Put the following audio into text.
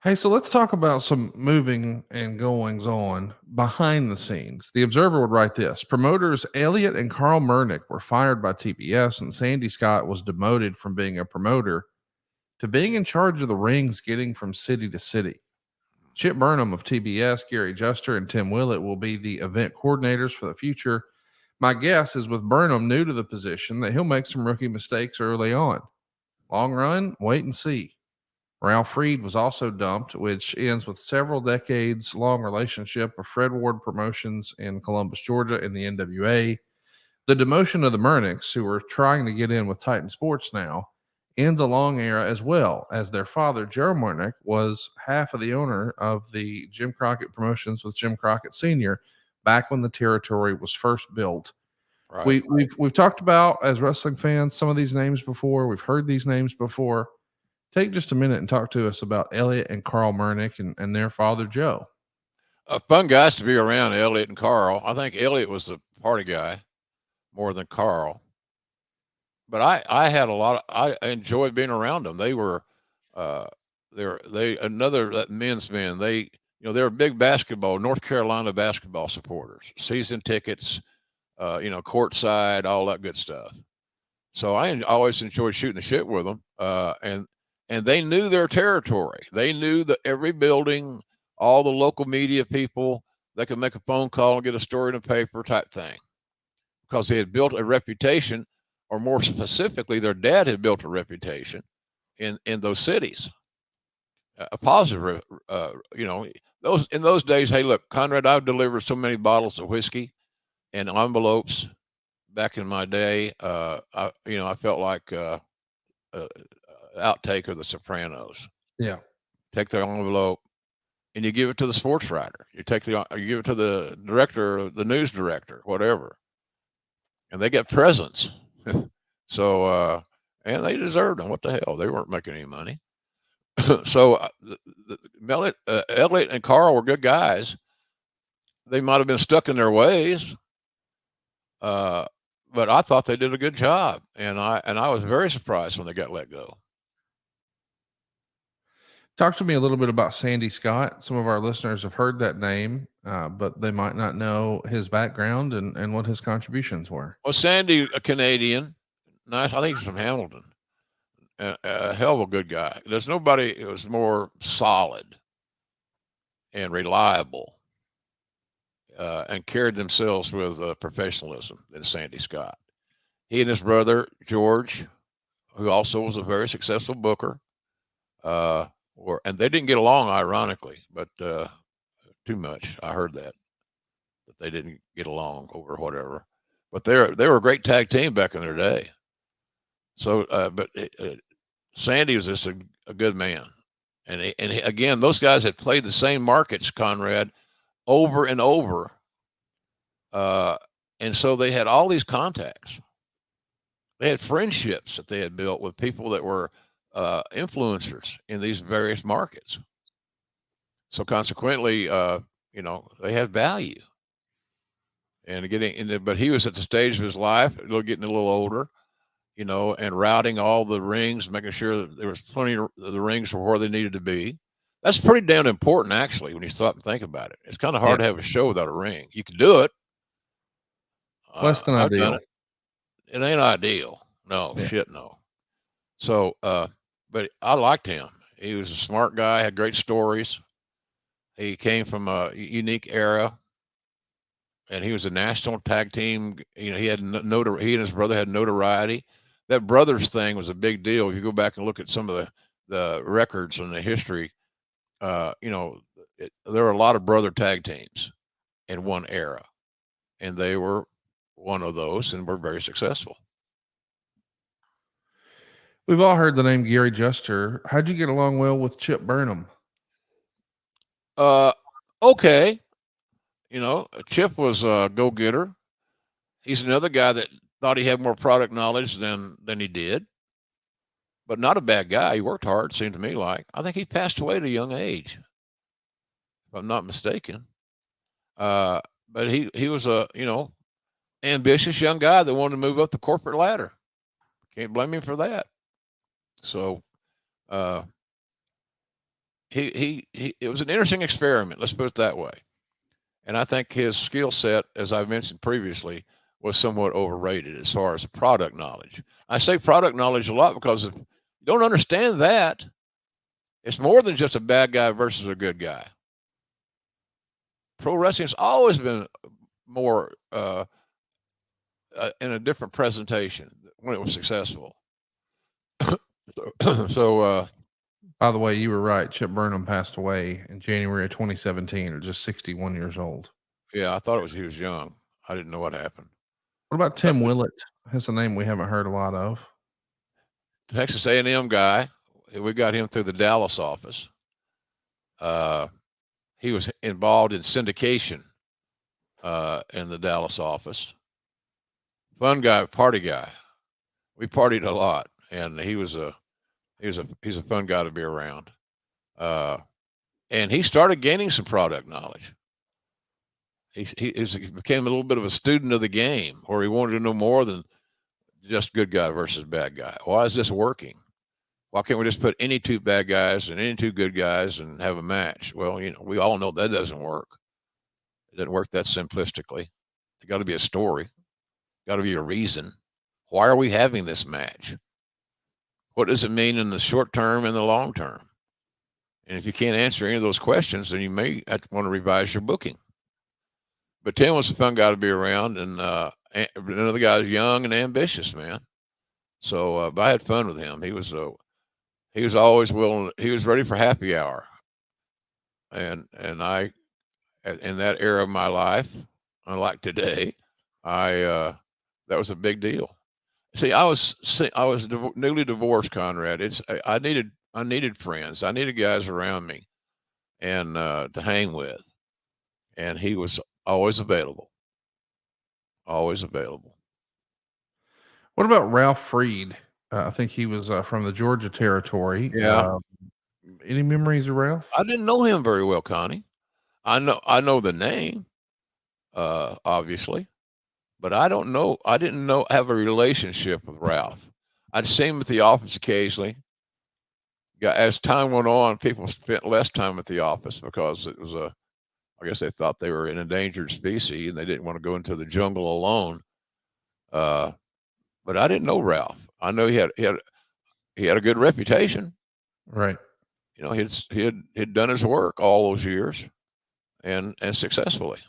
Hey, so let's talk about some moving and goings on behind the scenes. The Observer would write this: promoters Elliot and Carl Murnick were fired by TBS, and Sandy Scott was demoted from being a promoter to being in charge of the rings getting from city to city. Chip Burnham of TBS, Gary Juster, and Tim Willett will be the event coordinators for the future. My guess is with Burnham new to the position that he'll make some rookie mistakes early on. Long run, wait and see. Ralph Freed was also dumped, which ends with several decades long relationship of Fred Ward Promotions in Columbus, Georgia, in the NWA. The demotion of the Murnicks, who are trying to get in with Titan Sports now, ends a long era as well, as their father, Joe Murnick, was half of the owner of the Jim Crockett Promotions with Jim Crockett Sr. back when the territory was first built. Right. We've talked about, as wrestling fans, some of these names before. We've heard these names before. Take just a minute and talk to us about Elliot and Carl Murnick and their father, Joe. Fun guys to be around, Elliot and Carl. I think Elliot was the party guy more than Carl. But I had a lot of, I enjoyed being around them. They were, uh, they another that men's men. They were big basketball, North Carolina basketball supporters, season tickets, courtside, all that good stuff. So always enjoyed shooting the shit with them. And they knew their territory. They knew that every building, all the local media people, they could make a phone call and get a story in the paper type thing because they had built a reputation, or more specifically, their dad had built a reputation in those cities, a positive. Those in those days. Hey, look, Conrad, I've delivered so many bottles of whiskey and envelopes back in my day. I felt like uh, outtake of The Sopranos. Yeah. Take the envelope and you give it to the sports writer. You give it to the director, the news director, whatever, and they get presents. And they deserved them. What the hell? They weren't making any money. so Elliot and Carl were good guys. They might have been stuck in their ways, uh, but I thought they did a good job, and I was very surprised when they got let go. Talk to me a little bit about Sandy Scott. Some of our listeners have heard that name, but they might not know his background and what his contributions were. Well, Sandy, a Canadian, nice. I think he's from Hamilton. A hell of a good guy. There's nobody who was more solid and reliable and carried themselves with professionalism than Sandy Scott. He and his brother George, who also was a very successful booker, and they didn't get along, ironically, but too much. I heard that they didn't get along over whatever. But they were a great tag team back in their day. So, but Sandy was just a good man, again, those guys had played the same markets, Conrad, over and over, and so they had all these contacts. They had friendships that they had built with people that were influencers in these various markets. So consequently, they had value. And but he was at the stage of his life, getting a little older, and routing all the rings, making sure that there was plenty of the rings for where they needed to be. That's pretty damn important, actually, when you stop and think about it. It's kind of hard Yeah. to have a show without a ring. You can do it. Less than I've done ideal. it. It ain't ideal. No, Yeah. shit, no. So, but I liked him. He was a smart guy, had great stories. He came from a unique era, and he was a national tag team. He had he and his brother had notoriety. That brothers thing was a big deal. If you go back and look at some of the records and the history, there were a lot of brother tag teams in one era, and they were one of those, and were very successful. We've all heard the name Gary Juster. How'd you get along well with Chip Burnham? Uh, okay, Chip was a go getter. He's another guy that thought he had more product knowledge than he did, but not a bad guy. He worked hard. Seemed to me like. I think he passed away at a young age, if I'm not mistaken. Uh, but he was a ambitious young guy that wanted to move up the corporate ladder. Can't blame him for that. So, uh, it was an interesting experiment. Let's put it that way. And I think his skill set, as I mentioned previously, was somewhat overrated as far as product knowledge. I say product knowledge a lot because if you don't understand that, it's more than just a bad guy versus a good guy. Pro wrestling's always been more in a different presentation when it was successful. So, By the way, you were right. Chip Burnham passed away in January of 2017 at just 61 years old. yeah, I thought he was young. I didn't know what happened. What about Tim Willett? That's a name we haven't heard a lot of. Texas A&M guy. We got him through the Dallas office. He was involved in syndication in the Dallas office. Fun guy, party guy. We partied a lot, and he's a fun guy to be around. And he started gaining some product knowledge. He became a little bit of a student of the game, or he wanted to know more than just good guy versus bad guy. Why is this working? Why can't we just put any two bad guys and any two good guys and have a match? Well, we all know that doesn't work. It doesn't work that simplistically. There's got to be a story. Got to be a reason. Why are we having this match? What does it mean in the short term and the long term? And if you can't answer any of those questions, then you may have to want to revise your booking. But Tim was a fun guy to be around, and another guy's young and ambitious, man. So but I had fun with him. He was always willing. He was ready for happy hour. And I, in that era of my life, unlike today, that was a big deal. See, I was newly divorced, Conrad. I needed friends. I needed guys around me, and to hang with. And he was always available. Always available. What about Ralph Freed? I think he was from the Georgia territory. Yeah. Any memories of Ralph? I didn't know him very well, Connie. I know the name, obviously, but I didn't have a relationship with Ralph. I'd see him at the office occasionally. As time went on, people spent less time at the office because it was I guess they thought they were an endangered species and they didn't want to go into the jungle alone. But I didn't know Ralph. I know he had a good reputation. Right. He had done his work all those years and successfully.